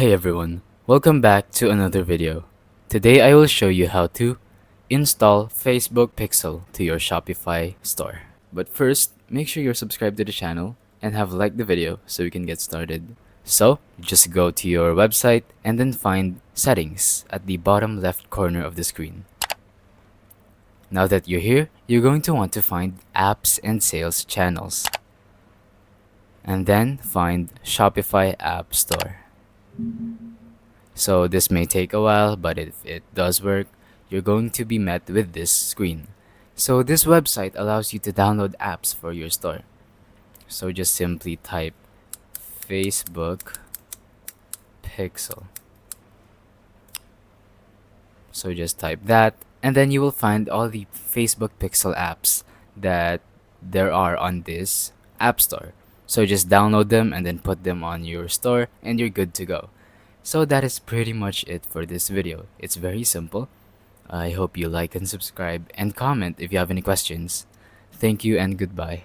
Hey everyone, welcome back to another video. Today I will show you how to install Facebook Pixel to your Shopify store. But first, make sure you're subscribed to the channel and have liked the video so we can get started. So, just go to your website and then find Settings at the bottom left corner of the screen. Now that you're here, you're going to want to find Apps and Sales Channels. And then find Shopify App Store. So this may take a while, but if it does work, you're going to be met with this screen. So this website allows you to download apps for your store. So just simply type Facebook Pixel. So just type that, and then you will find all the Facebook Pixel apps that there are on this app store. So just download them and then put them on your store and you're good to go. So that is pretty much it for this video. It's very simple. I hope you like and subscribe and comment if you have any questions. Thank you and goodbye.